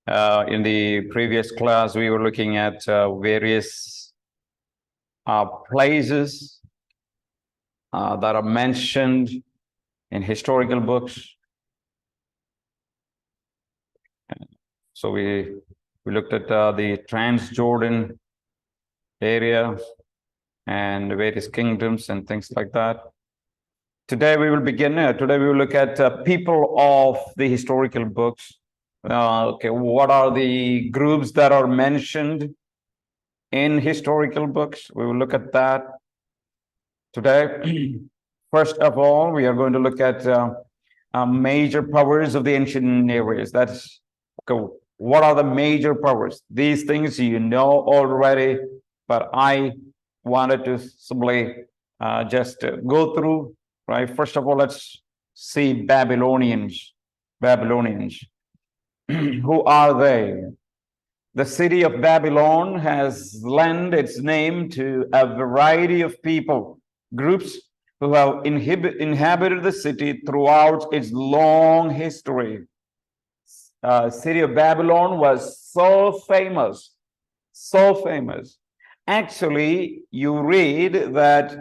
In the previous class, we were looking at various places that are mentioned in historical books. So we looked at the Transjordan area and various kingdoms and things like that. Today we will begin. Today we will look at people of the historical books. Okay, what are the groups that are mentioned in historical books? We will look at that today. First of all, we are going to look at major powers of the ancient Near East. That's okay. What are the major powers? These things you know already, but I wanted to simply just go through. Right. First of all, let's see Babylonians. Babylonians. Who are they? The city of Babylon has lent its name to a variety of people, groups who have inhabited the city throughout its long history. City of Babylon was so famous. Actually, you read that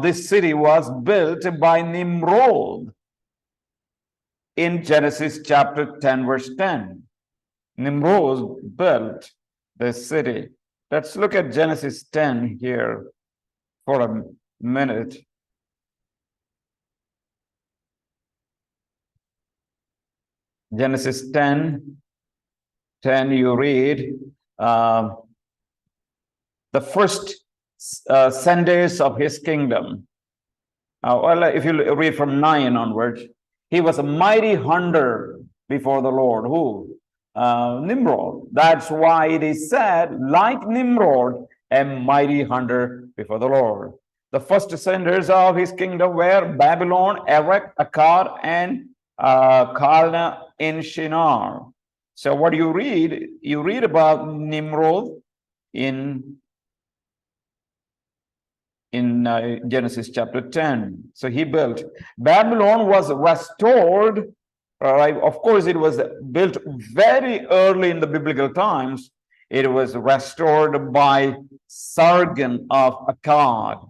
this city was built by Nimrod in Genesis chapter 10, verse 10. Nimrod built the city. Let's look at Genesis 10 here for a minute. Genesis 10, you read the first senders of his kingdom. Well, if you read from 9 onwards, he was a mighty hunter before the Lord. Who? Nimrod. That's why it is said, like Nimrod, a mighty hunter before the Lord. The first senders of his kingdom were Babylon, Erech, Akkad, and Calneh in Shinar. So what you read about Nimrod in Genesis chapter 10. So he built. Babylon was restored. Right? Of course, it was built very early in the biblical times. It was restored by Sargon of Akkad.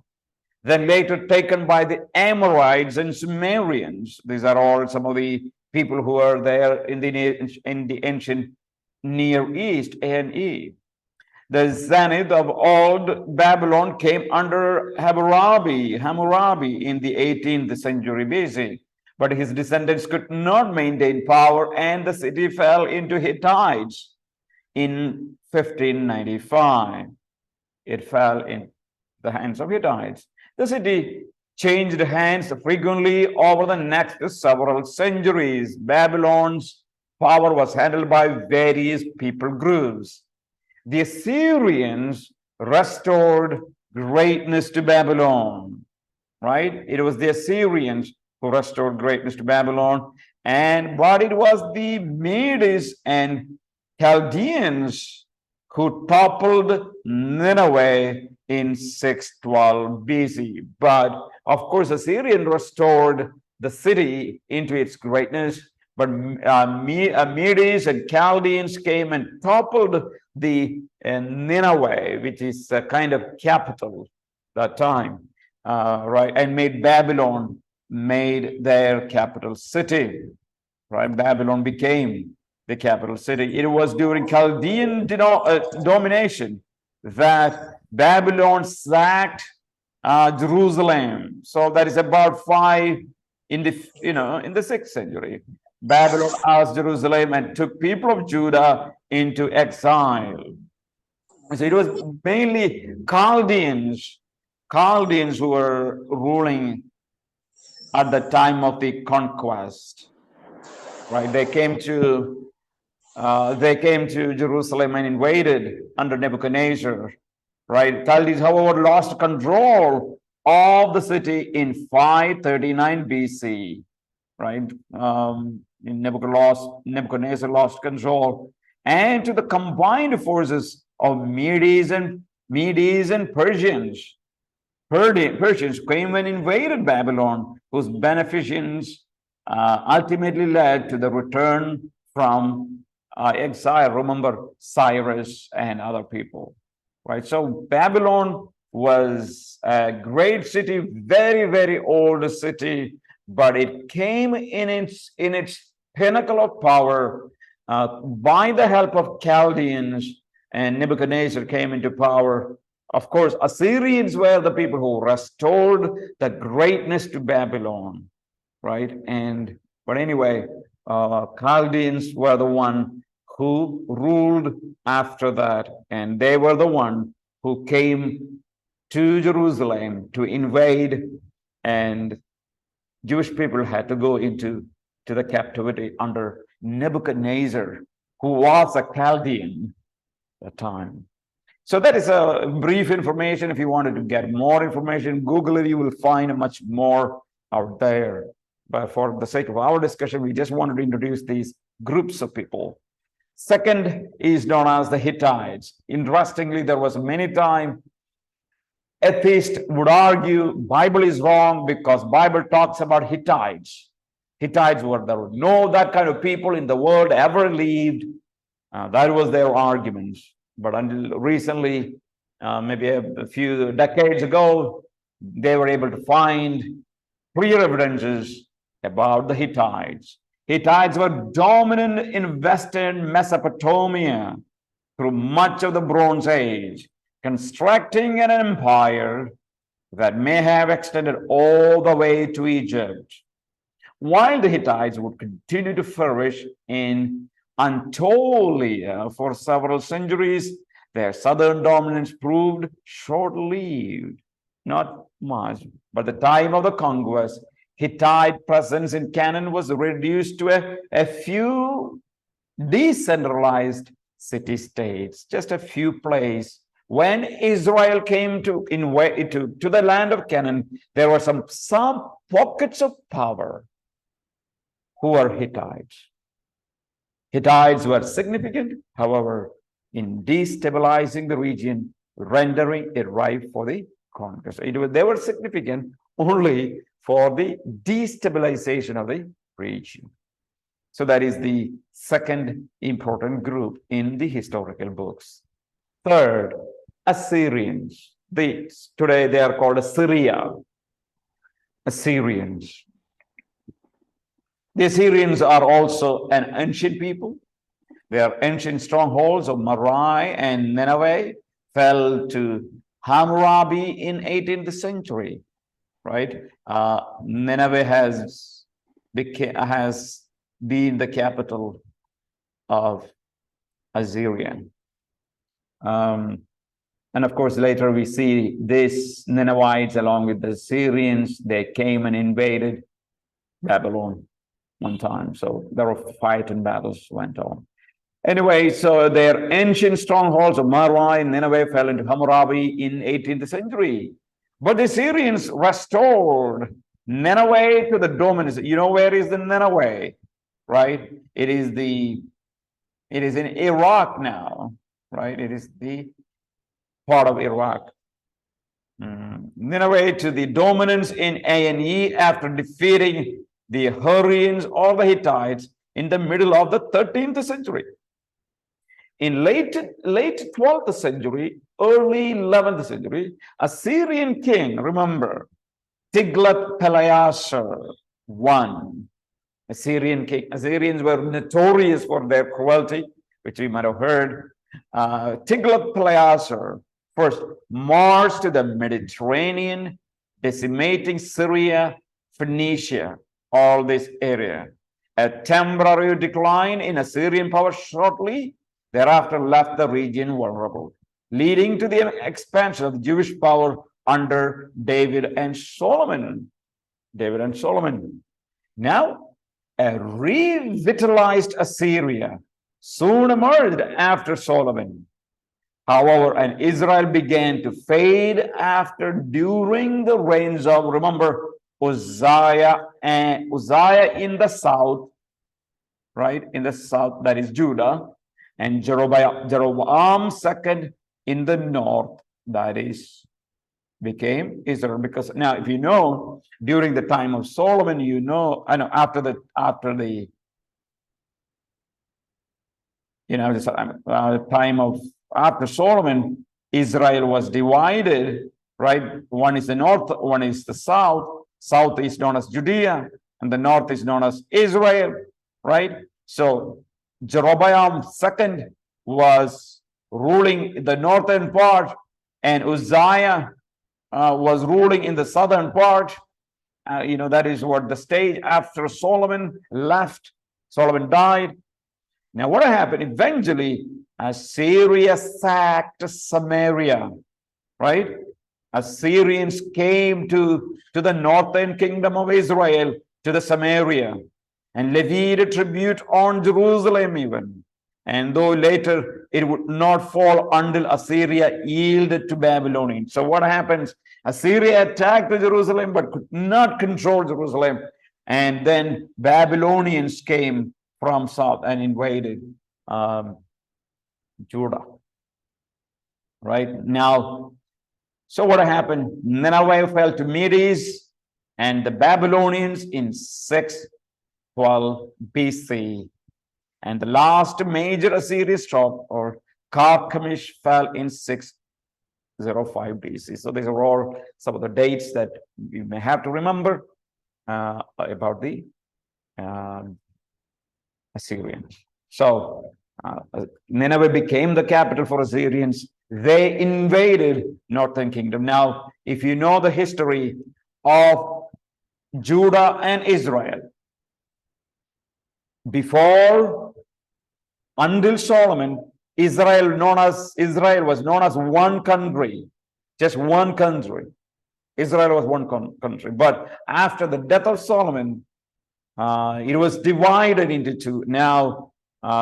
Then later taken by the Amorites and Sumerians. These are all some of the people who are there in the ancient Near East, ANE. The zenith of old Babylon came under Hammurabi in the 18th century BC. But his descendants could not maintain power, and the city fell into Hittites in 1595. It fell in the hands of Hittites. The city changed hands frequently over the next several centuries. Babylon's power was handled by various people groups. The Assyrians restored greatness to Babylon, right? It was the Assyrians who restored greatness to Babylon, but it was the Medes and Chaldeans who toppled Nineveh in 612 BC. But of course, Assyrian restored the city into its greatness, but Medes and Chaldeans came and toppled the Nineveh, which is a kind of capital that time, right, and made Babylon their capital city, right? Babylon became the capital city. It was during Chaldean domination that Babylon sacked Jerusalem. So that is about 5 in the 6th century. Babylon asked Jerusalem and took people of Judah into exile. So it was mainly Chaldeans who were ruling at the time of the conquest, right? They came to Jerusalem and invaded under Nebuchadnezzar, right? Chaldeans, however, lost control of the city in 539 BC, right? Nebuchadnezzar lost control, and to the combined forces of Medes and Persians. Persians came and invaded Babylon, whose beneficence ultimately led to the return from exile. Remember Cyrus and other people, right? So Babylon was a great city, very, very old city, but it came in its pinnacle of power by the help of Chaldeans, and Nebuchadnezzar came into power. Of course, Assyrians were the people who restored the greatness to Babylon, right? But anyway, Chaldeans were the one who ruled after that, and they were the one who came to Jerusalem to invade, and Jewish people had to go into the captivity under Nebuchadnezzar, who was a Chaldean at the time. So that is a brief information. If you wanted to get more information, Google it, you will find much more out there. But for the sake of our discussion, we just wanted to introduce these groups of people. Second is known as the Hittites. Interestingly, there was many times atheists would argue Bible is wrong because Bible talks about Hittites. Hittites were there were no that kind of people in the world ever lived. That was their arguments. But until recently, maybe a few decades ago, they were able to find clear evidences about the Hittites. Hittites were dominant in Western Mesopotamia through much of the Bronze Age, constructing an empire that may have extended all the way to Egypt. While the Hittites would continue to flourish in Anatolia for several centuries, their southern dominance proved short-lived, not much. By the time of the conquest, Hittite presence in Canaan was reduced to a few decentralized city-states, just a few places. When Israel came to the land of Canaan, there were some pockets of power who were Hittites. Hittites were significant, however, in destabilizing the region, rendering it ripe for the conquest. They were significant only for the destabilization of the region. So that is the second important group in the historical books. Third, Assyrians. Today they are called Assyria. Assyrians. The Assyrians are also an ancient people. Their ancient strongholds of Marai and Nineveh fell to Hammurabi in 18th century, right? Nineveh has been the capital of Assyria. And of course, later we see these Ninevites along with the Assyrians, they came and invaded Babylon one time. So there were fight and battles went on. Anyway, so their ancient strongholds of Marai and Nineveh fell into Hammurabi in 18th century. But the Assyrians restored Nineveh to the dominance. You know where is the Nineveh, right? It is in Iraq now, right? It is the part of Iraq. Nineveh to the dominance in A&E after defeating the Hurrians or the Hittites in the middle of the 13th century. In late 12th century, early 11th century, Assyrian king, remember, Tiglath-Pileser I, Assyrian king. Assyrians were notorious for their cruelty, which we might have heard. Tiglath-Pileser first marched to the Mediterranean, decimating Syria, Phoenicia, all this area. A temporary decline in Assyrian power shortly thereafter left the region vulnerable, leading to the expansion of Jewish power under David and Solomon. Now, a revitalized Assyria soon emerged after Solomon. However, and Israel began to fade after during the reigns of, remember, Uzziah in the south, right? In the south, that is Judah, and Jeroboam II in the north, that is, became Israel. Because now, if you know, during the time of Solomon, I know after the This time of after Solomon, Israel was divided, right? One is the north, one is the south. South is known as Judea, and the north is known as Israel, right? So Jeroboam II was ruling the northern part, and Uzziah was ruling in the southern part. That is what the stage after Solomon left. Solomon died. Now, what happened? Eventually, Assyria sacked Samaria, right? Assyrians came to the northern kingdom of Israel, to the Samaria, and levied a tribute on Jerusalem even. And though later it would not fall until Assyria yielded to Babylonians. So what happens? Assyria attacked Jerusalem but could not control Jerusalem. And then Babylonians came from south and invaded Judah. Right now, so what happened? Nineveh fell to Medes and the Babylonians in 612 BC. And the last major Assyrian struck, or Carchemish, fell in 605 BC. So these are all some of the dates that you may have to remember about the Assyrians. So Nineveh became the capital for Assyrians. They invaded northern kingdom. Now, if you know the history of Judah and Israel, until Solomon, Israel was known as one country, just one country. Israel was one country. But after the death of Solomon, it was divided into two. Now,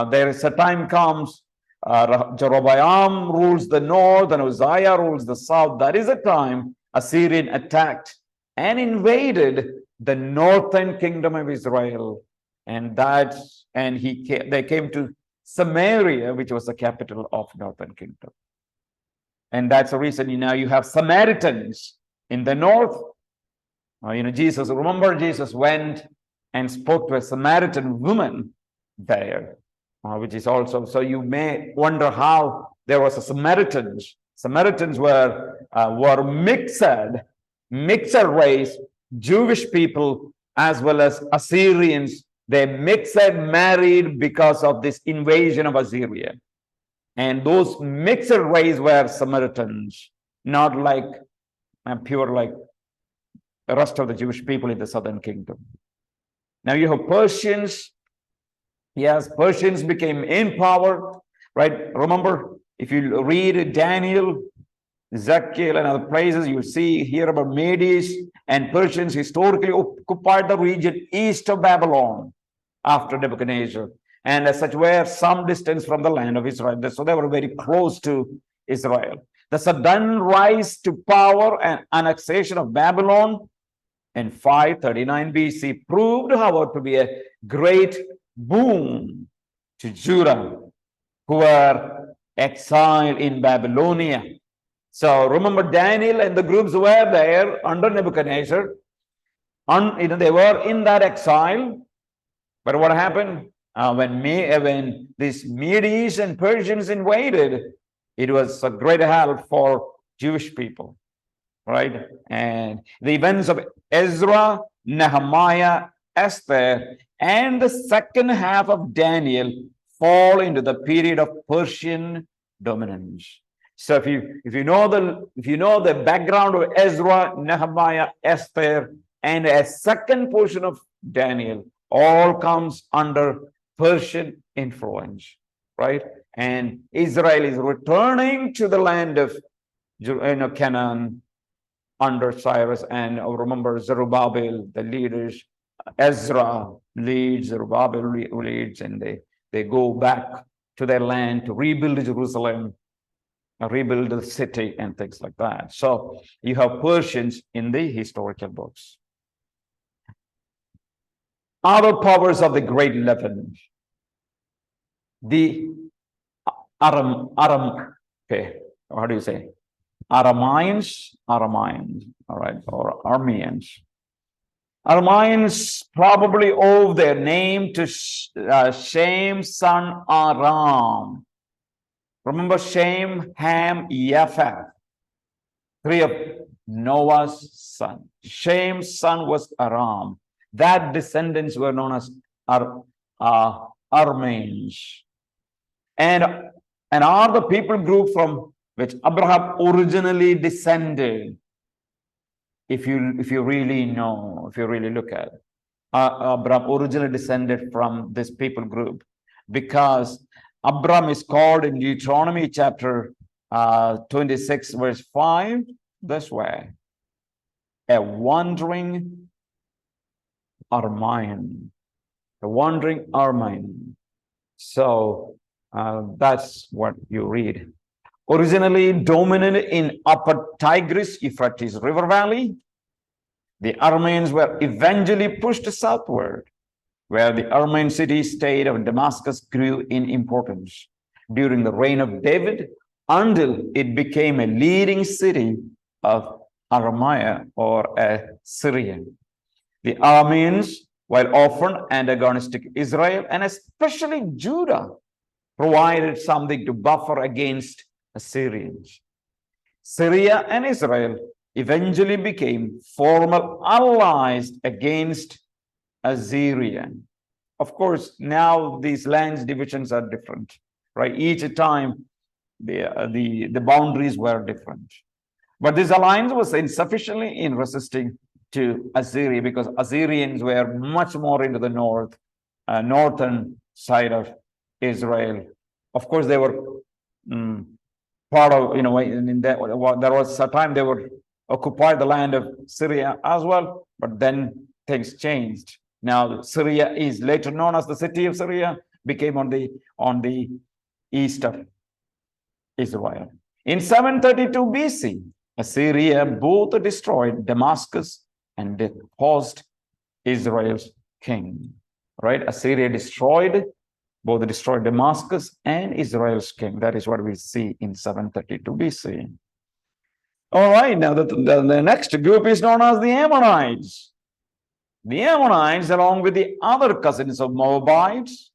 there is a time comes, Jeroboam rules the north and Uzziah rules the south. That is a time Assyrian attacked and invaded the northern kingdom of Israel. And they came to Samaria, which was the capital of northern kingdom. And that's the reason you have Samaritans in the north. Remember Jesus went and spoke to a Samaritan woman there, which is also, so you may wonder how there was a Samaritans. Samaritans were mixed race, Jewish people as well as Assyrians. They mixed and married because of this invasion of Assyria. And those mixed race were Samaritans, not like pure like the rest of the Jewish people in the southern kingdom. Now you have Persians. Yes, Persians became in power, right? Remember, if you read Daniel, Ezekiel, and other places, you see here about Medes and Persians historically occupied the region east of Babylon after Nebuchadnezzar, and as such were some distance from the land of Israel. So they were very close to Israel. The sudden rise to power and annexation of Babylon in 539 BC proved, however, to be a great boon to Judah, who were exiled in Babylonia. So remember, Daniel and the groups were there under Nebuchadnezzar. They were in that exile. But what happened when these Medes and Persians invaded? It was a great help for Jewish people, right? And the events of Ezra, Nehemiah, Esther, and the second half of Daniel fall into the period of Persian dominance. So if you know the background of Ezra, Nehemiah, Esther, and a second portion of Daniel, all comes under Persian influence, right? And Israel is returning to the land of Canaan under Cyrus, and remember Zerubbabel, the leaders. Ezra leads, Zerubbabel leads, and they go back to their land to rebuild Jerusalem, rebuild the city, and things like that. So you have Persians in the historical books. Other powers of the Great Leaven, the Arameans, all right, or Arameans. Arameans probably owe their name to Shem's son Aram. Remember Shem, Ham, Japheth, three of Noah's son. Shem's son was Aram. That descendants were known as Arameans. And are the people group from which Abraham originally descended. If you really know, if you really look at it, Abraham originally descended from this people group, because Abraham is called in Deuteronomy chapter 26 verse 5 this way: a wandering Aramean, a wandering Aramean. So that's what you read. Originally dominant in upper Tigris-Euphrates River Valley, the Arameans were eventually pushed southward, where the Aramean city-state of Damascus grew in importance during the reign of David, until it became a leading city of Aramea, or Syria. The Arameans, while often antagonistic Israel, and especially Judah, provided something to buffer against Assyrians. Syria and Israel eventually became formal allies against Assyria. Of course, now these lands divisions are different, right? Each time the boundaries were different. But this alliance was insufficiently in resisting to Assyria, because Assyrians were much more into the northern side of Israel. Of course, they were part of, there was a time they would occupy the land of Syria as well, but then things changed. Now Syria is later known as the city of Syria, became on the east of Israel. In 732 BC, Assyria both destroyed Damascus and deposed Israel's king. Right? Assyria destroyed Damascus and Israel's king. That is what we see in 732 BC. All right, now the next group is known as the Ammonites. The Ammonites, along with the other cousins of Moabites,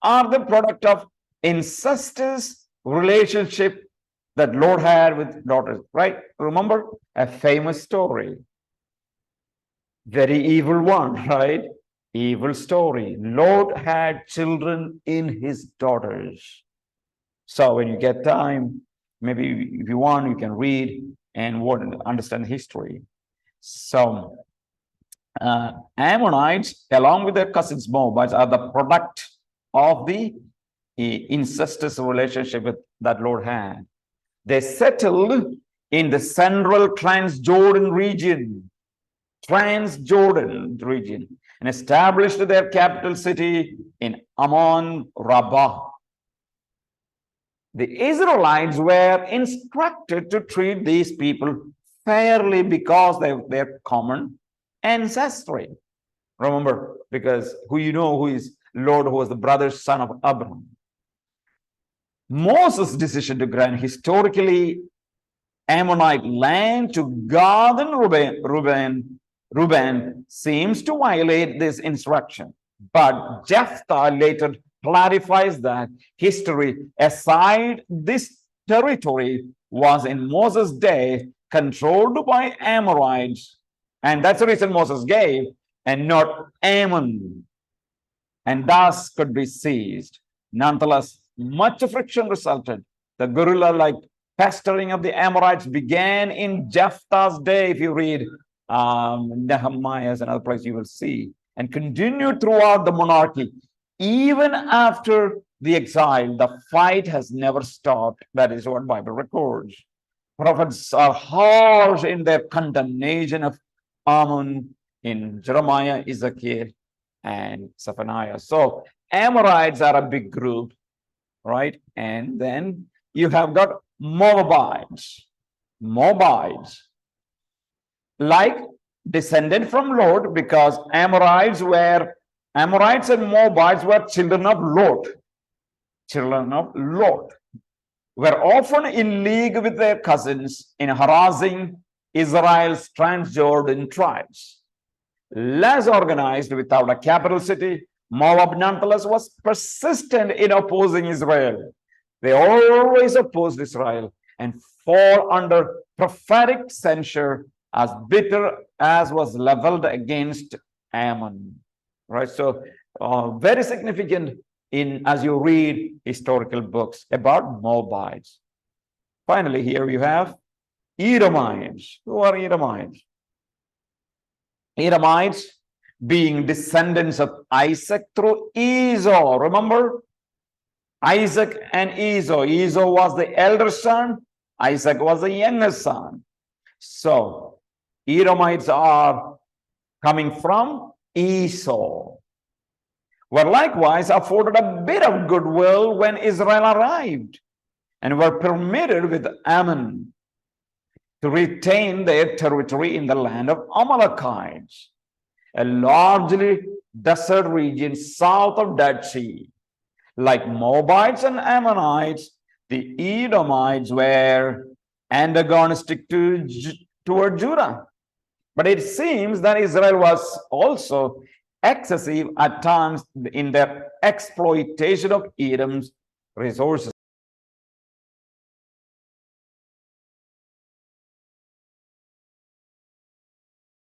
are the product of incestuous relationship that Lord had with daughters, right? Remember a famous story. Very evil one, right? Evil story. Lord had children in his daughters. So when you get time, maybe if you want, you can read and understand history. So Ammonites, along with their cousins Moabites, are the product of the incestuous relationship that Lord had. They settled in the central Transjordan region, and established their capital city in Ammon Rabbah. The Israelites were instructed to treat these people fairly because they're common ancestry. Remember, because who is Lord, who was the brother's son of Abraham. Moses' decision to grant historically Ammonite land to Gad and Reuben seems to violate this instruction. But Jephthah later clarifies that history aside, this territory was in Moses' day controlled by Amorites, and that's the reason Moses gave, and not Ammon, and thus could be seized. Nonetheless, much friction resulted. The guerrilla-like pestering of the Amorites began in Jephthah's day. If you read Nehemiah's and other places, you will see, and continued throughout the monarchy. Even after the exile, the fight has never stopped. That is what Bible records. Prophets are harsh in their condemnation of Ammon in Jeremiah, Ezekiel, and Zephaniah. So Amorites are a big group, right? And then you have got Moabites, like descended from Lot, because Amorites and Moabites were children of Lot, were often in league with their cousins in harassing Israel's Transjordan tribes. less organized without a capital city, Moab nonetheless was persistent in opposing Israel. They always opposed Israel and fall under prophetic censure as bitter as was leveled against Ammon. Right? So very significant in as you read historical books about Moabites. Finally, here you have Edomites. Who are Edomites? Edomites being descendants of Isaac through Esau. Remember? Isaac and Esau. Esau was the elder son. Isaac was the younger son. So, Edomites are coming from Esau, were likewise afforded a bit of goodwill when Israel arrived and were permitted with Ammon to retain their territory in the land of Amalekites, a largely desert region south of Dead Sea. Like Moabites and Ammonites, the Edomites were antagonistic toward Judah. But it seems that Israel was also excessive at times in their exploitation of Edom's resources.